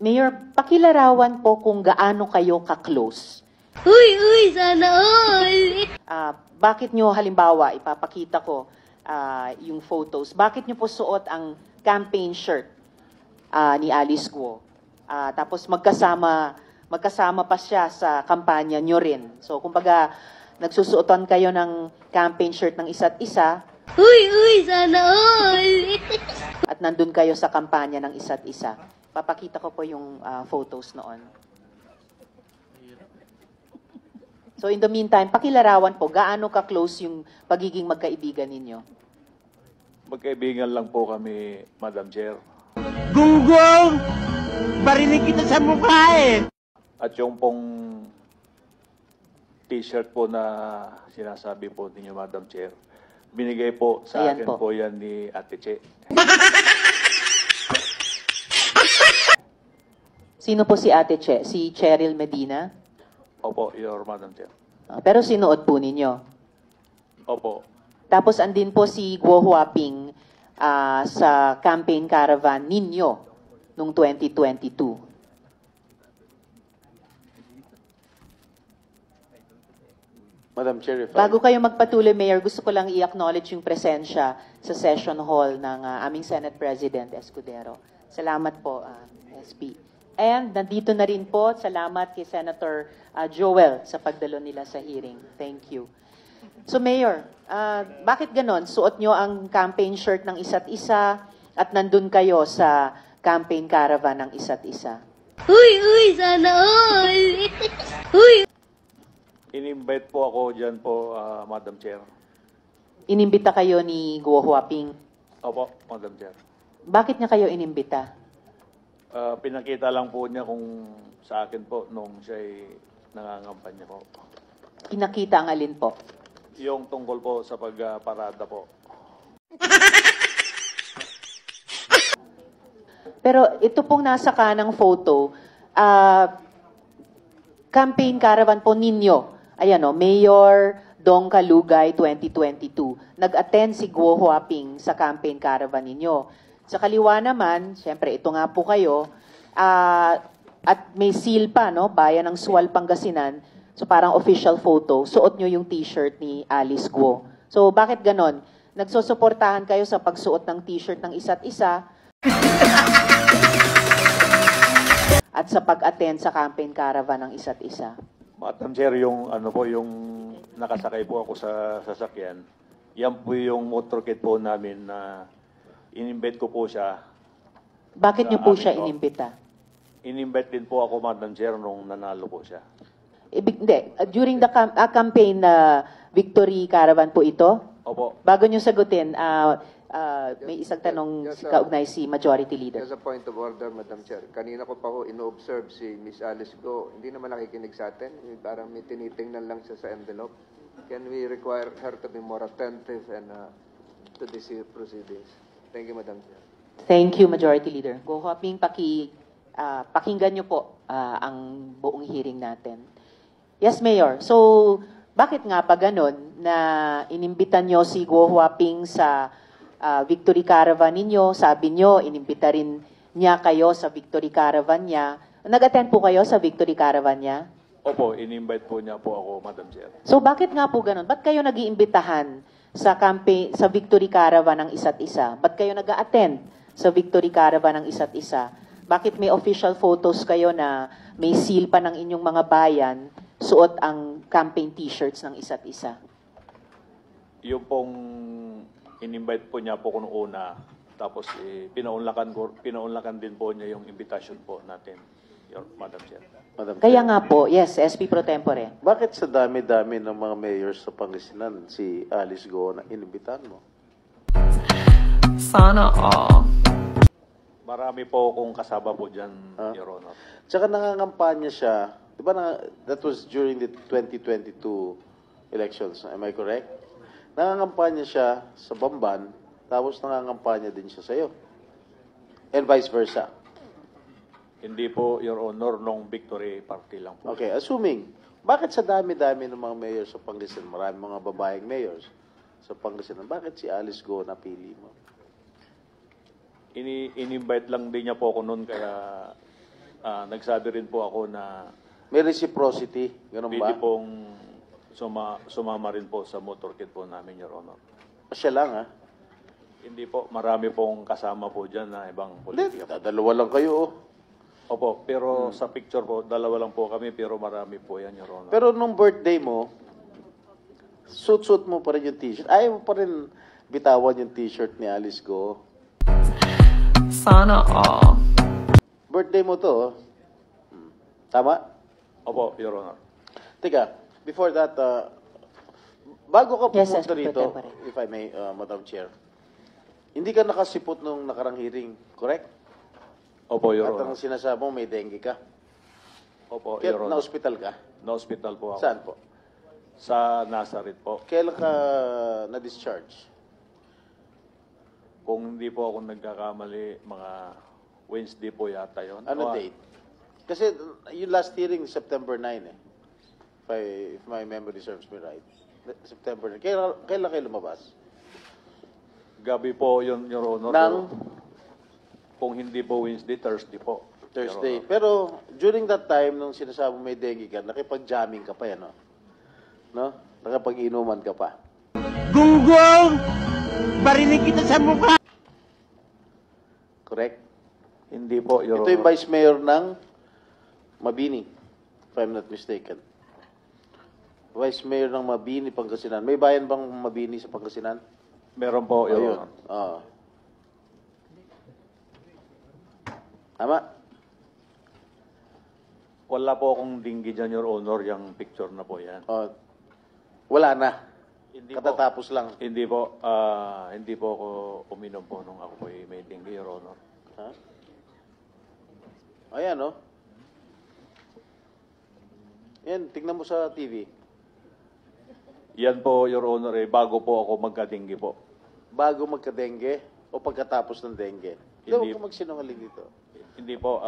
Mayor, pakilarawan po kung gaano kayo ka-close. Uy, sana all! Bakit nyo, halimbawa, ipapakita ko yung photos, bakit nyo po suot ang campaign shirt ni Alice Guo? Tapos magkasama pa siya sa kampanya nyo rin. So, kumbaga, nagsusuotan kayo ng campaign shirt ng isa't isa, Uy, sana all! at nandun kayo sa kampanya ng isa't isa. Papakita ko po yung photos noon. So in the meantime, pakilarawan po, gaano ka-close yung pagiging magkaibigan ninyo? Magkaibigan lang po kami, Madam Chair. Gunggong! Barinig kita sa mukha eh! At yung pong t-shirt po na sinasabi po ninyo, Madam Chair, binigay po sa Ayan akin po. po yan ni Ate Che. Sino po si Ate Che? Si Cheryl Medina? Opo, Your Madam Chair. Pero sinuot po ninyo. Opo. Tapos andin po si Guo Huaping sa campaign caravan ninyo noong 2022. Madam Chair, if Bago kayo magpatuloy, Mayor, gusto ko lang i-acknowledge yung presensya sa session hall ng aming Senate President Escudero. Salamat po, SP. And nandito na rin po, salamat kay Senator Joel sa pagdalo nila sa hearing. Thank you. So Mayor, bakit ganon? Suot nyo ang campaign shirt ng isa't isa at nandun kayo sa campaign caravan ng isa't isa. Uy, sana all! Uy! In-invite po ako dyan po, Madam Chair. Inimbita kayo ni Guo Huaping. Opo, Madam Chair. Bakit niya kayo inimbita? Pinakita lang po niya kung sa akin po nung siya'y nangangampanya po. Pinakita ang alin po? Yung tungkol po sa pagparada po. Pero ito pong nasa kanang photo, campaign caravan po ninyo. Ayan o, Mayor Dong Kalugay 2022. Nag-attend si Guo Huaping sa campaign caravan ninyo. Sa kaliwa naman, syempre ito nga po kayo, at may seal pa, no? Bayan ng Sual, Pangasinan. So parang official photo, suot nyo yung t-shirt ni Alice Guo. So bakit ganon? Nagsusuportahan kayo sa pagsuot ng t-shirt ng isa't isa at sa pag-attend sa campaign caravan ng isa't isa. Madam Chair, yung ano po, yung nakasakay po ako sa sasakyan, yan po yung motorcade po namin na in-invite ko po siya. Bakit Sa nyo po amin siya po. inimbita? In-invite din po ako, Madam Chair, nung nanalo po siya. Hindi, during the campaign na victory caravan po ito, Opo. bago nyo sagutin, may isang tanong kaugnay si Majority Leader. Just a point of order, Madam Chair. Kanina ko pa ho ino-observe si Miss Alice Go. Hindi naman nakikinig sa atin. Parang may tinitingnan lang siya sa envelope. Can we require her to be more attentive and to these proceedings? Thank you, Madam Chair. Thank you, Majority Leader. Go Hoping, pakinggan nyo po ang buong hearing natin. Yes, Mayor. So, bakit nga pa ganun na inimbitan nyo si Guo Huaping sa Victory Caravan ninyo? Sabi nyo, inimbita rin niya kayo sa Victory Caravan niya. Nag-attend po kayo sa Victory Caravan niya? Opo, in-invite po niya po ako, Madam Chair. So, bakit nga po ganun? Ba't kayo nag-iimbitahan sa campaign, sa Victory Caravan ng isa't isa? Ba't kayo nag-attend sa Victory Caravan ng isa't isa? Bakit may official photos kayo na may seal pa ng inyong mga bayan, suot ang campaign t-shirts ng isa't isa? Yung pong in-invite po niya po ko noong una, tapos pinaunlakan din po niya yung invitation po natin, Your Madam Chair. Madam Kaya Chair, nga po, yes, SP Pro Tempore. bakit sa dami-dami ng mga mayors sa Pangasinan si Alice Go na inimbitan mo? Sana all. Marami po akong kasama po dyan, Your Honor. Tsaka nangangampanya siya, di ba that was during the 2022 elections, am I correct? Nangangampanya siya sa Bamban, tapos nangangampanya din siya sa'yo. And vice versa. Hindi po, Your Honor, nung victory party lang po. Okay, assuming, bakit sa dami-dami ng mga mayors sa Pangasinan, marami mga babaeng mayors sa Pangasinan, bakit si Alice Go napili mo? In-invite lang din niya po ako noon, kaya nagsabi rin po ako na May reciprocity, ganun ba? pwede pong sumama rin po sa motorcade po namin, Your Honor. Siya lang, ha? Hindi po, marami pong kasama po dyan na ibang Hindi, politika. dalawa lang kayo, oh. Opo, pero sa picture po, dalawa lang po kami, pero marami po yan, Your Honor. Pero nung birthday mo, suit mo pa rin yung t-shirt. Ayaw mo pa rin bitawan yung t-shirt ni Alice Go. Sana all. Birthday mo to, oh. Tama? Opo, Your Honor. Teka, before that, bago ka Yes, pumunta yes, rito, Pro Tempore. if I may, Madam Chair, hindi ka nakasipot nung nakarang hearing, correct? Opo, Your At ang Honor. sinasabi mo, may dengue ka. Opo, Kaya Your Honor. na-hospital ka? Na-hospital po ako. Saan po? Sa Nazareth po. Kailan ka na-discharge? Kung hindi po ako nagkakamali, mga Wednesday po yata yun. Ano date? Kasi yung last hearing, September 9 eh. If my memory serves me right. September 9. Kailan kayo lumabas? Gabi po yun, Your Honor. Nang? Kung hindi po Wednesday, Thursday po. Thursday. Your Honor. Pero during that time, nung sinasabi mo may dengue ka, nakipag-jamming ka pa yan, no? No? Nakapag-inuman ka pa. Gunggong! Barinig kita sa mukha! Correct? Hindi po, Your Ito yung Honor. Vice Mayor ng Mabini, if I'm not mistaken. Vice Mayor ng Mabini, Pangasinan. May bayan bang Mabini sa Pangasinan? Meron po, Your Ayun. Honor. Oo. Tama? Wala po akong dinggi dyan, Your Honor, yung picture na po yan. Wala na. Hindi po. Katatapos lang. Hindi po ako uminom po nung ako po may dengue, Your Honor. Ha? Ayan, no? Yan, tignan mo sa TV. Yan po, Your Honor, bago po ako magka-dengue po. Bago magka-dengue o pagkatapos ng dengue? Hindi Hindi. ako magsinungaling dito. Hindi po,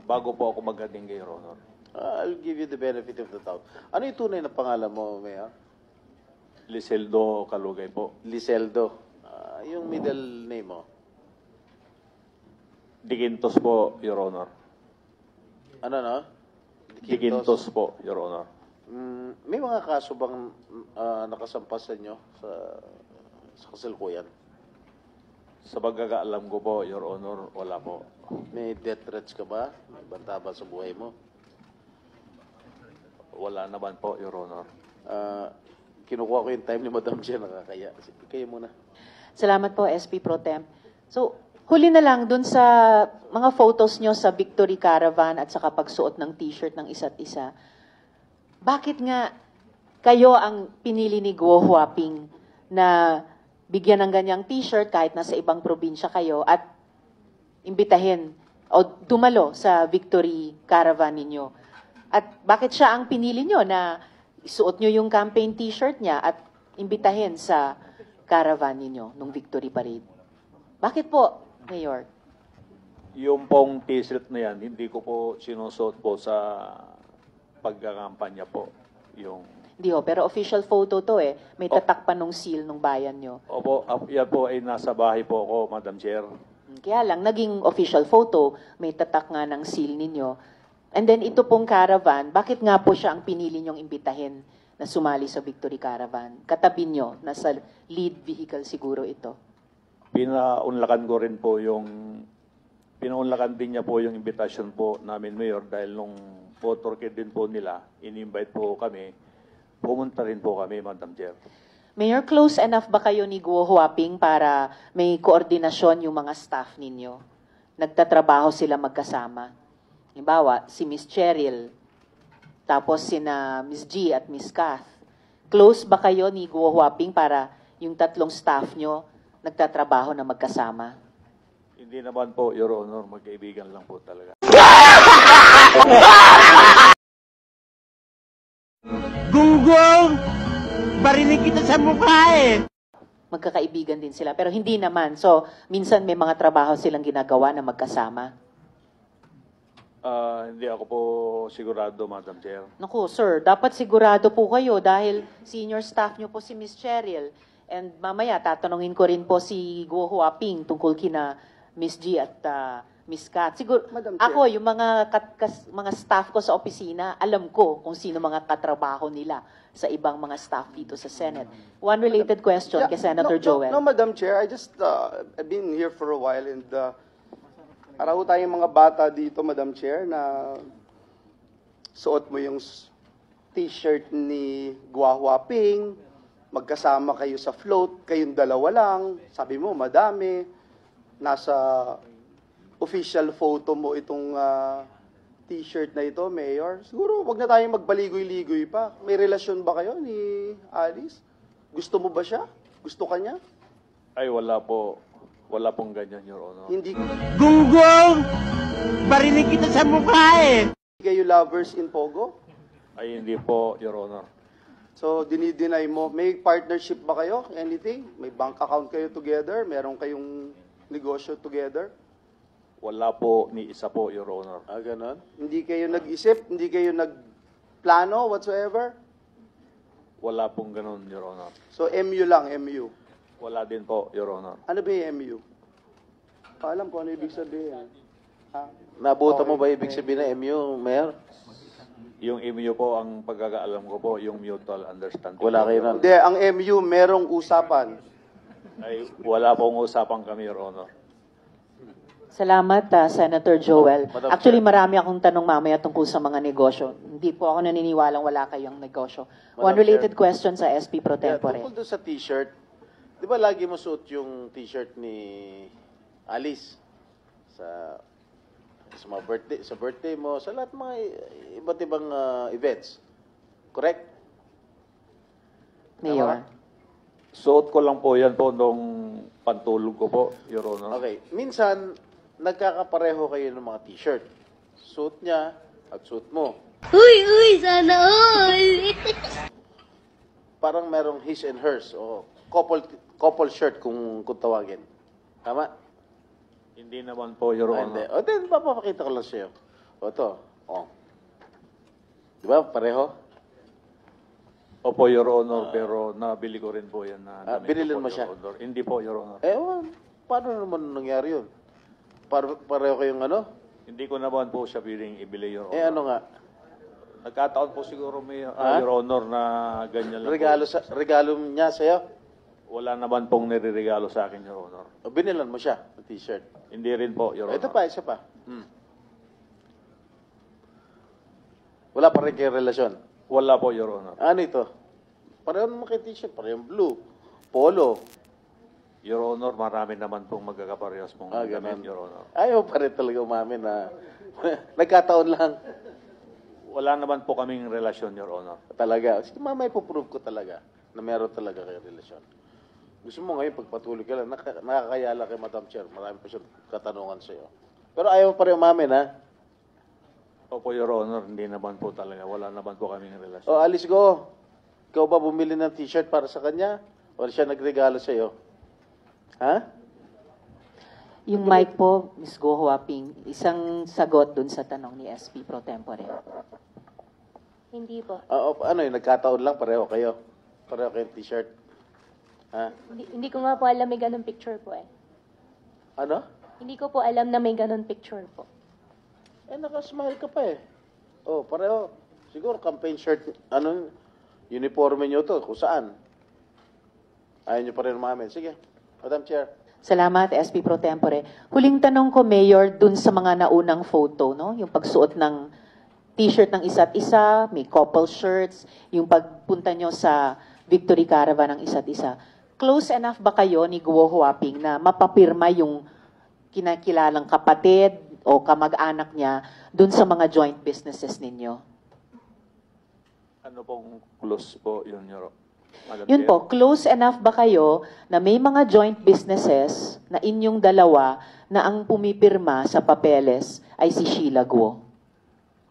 bago po ako magka-dengue, Your Honor. I'll give you the benefit of the doubt. Ano yung tunay na pangalan mo, Mayor? Liseldo Kalugay po. Liseldo. Yung middle name mo? Digintos po, Your Honor. Ano, no? Digintos po, Your Honor. May mga kaso bang nakasampas sa inyo sa kasalukuyan? Sa pagkakaalam ko po, Your Honor, wala po. May death threats ka ba? May banta ba sa buhay mo? Wala naman po, Your Honor. Kinukuha ko yung time ni Madam Chair, nakakaya. Kayo muna. Salamat po, SP Pro Temp. So, huli na lang dun sa mga photos nyo sa Victory Caravan at sa pagsuot ng t-shirt ng isa't isa. Bakit nga kayo ang pinili ni Guo Huaping na bigyan ng ganyang t-shirt kahit nasa ibang probinsya kayo at imbitahin o dumalo sa Victory Caravan ninyo? At bakit siya ang pinili nyo na isuot nyo yung campaign t-shirt niya at imbitahin sa caravan ninyo nung Victory Parade? Bakit po, Mayor? Yung pong t-shirt na yan, hindi ko po sinusuot po sa pagkakampanya po. Yung... Hindi ho, pero official photo to eh. May tatak pa nung seal nung bayan nyo. Opo, yan po ay nasa bahay po ako, Madam Chair. Kaya lang, naging official photo, may tatak nga ng seal ninyo. And then ito pong caravan, bakit nga po siya ang pinili nyong imbitahin na sumali sa Victory Caravan? Katabi nyo, nasa lead vehicle siguro ito. Pinaunlakan ko rin po pinaunlakan din niya po yung invitation po namin, Mayor, dahil nung motorcade din po nila, in-invite po kami, pumunta rin po kami, Madam Chair. Mayor, close enough ba kayo ni Guo Huaping para may koordinasyon yung mga staff ninyo? Nagtatrabaho sila magkasama. Halimbawa, si Miss Cheryl, tapos sina Miss G at Miss Kath. Close ba kayo ni Guo Huaping para yung tatlong staff nyo nagtatrabaho na magkasama? Hindi naman po, Your Honor, magkaibigan lang po talaga. Gunggong! Barinig kita sa mukha eh! Magkakaibigan din sila, pero hindi naman. So, minsan may mga trabaho silang ginagawa na magkasama. Hindi ako po sigurado, Madam Chair. Naku, sir, dapat sigurado po kayo dahil senior staff nyo po si Miss Cheryl. And mamaya, tatanungin ko rin po si Guo Huaping tungkol kina Miss G at Miss Kat. Siguro, Madam Chair. ako, yung mga staff ko sa opisina, alam ko kung sino mga katrabaho nila sa ibang mga staff dito sa Senate. One related question kay Senator Joel. No, Madam Chair, I just, I've been here for a while and para ho tayong mga bata dito, Madam Chair, na suot mo yung t-shirt ni Gua Huaping, magkasama kayo sa float, kayong dalawa lang, sabi mo, madami, nasa official photo mo itong t-shirt na ito, Mayor. Siguro, wag na tayong magbaligoy-ligoy pa. May relasyon ba kayo ni Alice? Gusto mo ba siya? Gusto ka niya? Ay, wala po. Wala pong ganyan, Your Honor. Hindi Gunggong! Barinig kita sa mukha eh! kayo lovers in Pogo? Ay, hindi po, Your Honor. So, dinideny mo. May partnership ba kayo? Anything? May bank account kayo together? Meron kayong negosyo together? Wala po ni isa po, Your Honor. Ganon? Hindi kayo nag-isip? Hindi kayo nagplano whatsoever? Wala pong ganun, Your Honor. So, MU lang, MU. Wala din po, Your Honor. Ano ba yung MU? Alam ko ano ibig sabihin. Ha? Nabuta mo ba ibig sabihin na MU, Mayor? Yung MU po, ang pagkakaalam ko po, yung mutual understanding. Wala kayo nun. Hindi, ang MU merong usapan. Ay, wala pong usapan kami, Your Honor. Salamat, Senator Joel. Madam Actually, Chair. marami akong tanong mamaya tungkol sa mga negosyo. Hindi po ako naniniwalang wala kayong negosyo. Madam One related Chair. question sa SP Pro Yeah, Tempore. tungkol doon sa t-shirt, di ba lagi mo suot yung t-shirt ni Alice sa mga birthday mo, sa lahat mga iba't ibang events. Correct? Mayor. Suot ko lang po yan po nung pantulog ko po, Your Honor. Okay. Minsan, nagkakapareho kayo ng mga t-shirt. Suot niya at suot mo. Uy, sana all! Parang merong his and hers o couple shirt kung tawagin. Tama? Hindi naman po, Your Hindi. Honor. O, then, papapakita ko lang sa'yo. O, ito. O. Di ba? Pareho? Opo, Your Honor, pero nabili ko rin po yan na damit binilin ko po, mo siya? Your Honor. Hindi po, Your Honor. Paano naman nangyari yun? Pareho kayong ano? Hindi ko naman po siya piling ibili, Your Honor. Ano nga? Nagkataon po siguro may Ha? Your Honor na ganyan lang Regalo niya sa'yo? po. Wala naman pong nireregalo sa akin, Your Honor. O, binilan mo siya ng t-shirt? Hindi rin po, Your Honor. Ito pa, isa pa. Wala pa rin kayong relasyon? Wala po, Your Honor. Ano ito? Pareho naman kayo t-shirt, parehong blue. Polo. Your Honor, marami naman pong magkakaparehas pong Ganun. damit, Your Honor. Ayaw pa rin talaga umamin na nagkataon lang. Wala naman po kaming relasyon, Your Honor. Talaga. Sige, mamaya ipoprove ko talaga na meron talaga kayong relasyon. Gusto mo ngayon, pagpatuloy ka lang, nakakayala kay Madam Chair. Marami pa siyang katanungan sa'yo. Pero ayaw pa rin umamin, ha? Opo, Your Honor, hindi naman po talaga. Wala naman po kaming relasyon. O, Alice Go, ikaw ba bumili ng t-shirt para sa kanya? O siya nagregalo sa'yo? Ha? Yung mic po, Ms. Go Huaping, isang sagot dun sa tanong ni SP Pro Tempore. Hindi po. Ano yun, nagkataon lang, pareho kayo. Pareho kayong t-shirt. Ha? Hindi ko nga po alam may ganun picture po eh. Ano? Hindi ko po alam na may ganun picture po. Nakasmile ka pa eh. Oh, pareho. Siguro campaign shirt, uniforme nyo to, kung saan. Ayaw nyo pa rin umamin. Sige, Madam Chair. Salamat, SP Pro Tempore. Huling tanong ko, Mayor, dun sa mga naunang photo, no? Yung pagsuot ng t-shirt ng isa't isa, may couple shirts, yung pagpunta nyo sa Victory Caravan ng isa't isa. Close enough ba kayo ni Guo Huaping na mapapirma yung kinakilalang kapatid o kamag-anak niya dun sa mga joint businesses ninyo? Ano pong close po yun, Your Madam Yun Chair? po, close enough ba kayo na may mga joint businesses na inyong dalawa na ang pumipirma sa papeles ay si Sheila Guo?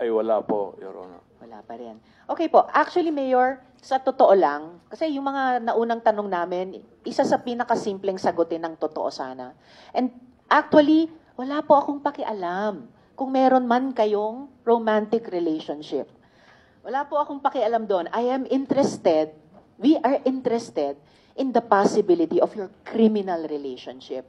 Ay, wala po, Your Honor. Wala pa rin. Okay po. Actually, Mayor, sa totoo lang, kasi yung mga naunang tanong namin, isa sa pinakasimpleng sagutin ng totoo sana. And actually, wala po akong pakialam kung meron man kayong romantic relationship. Wala po akong pakialam doon. I am interested, we are interested in the possibility of your criminal relationship.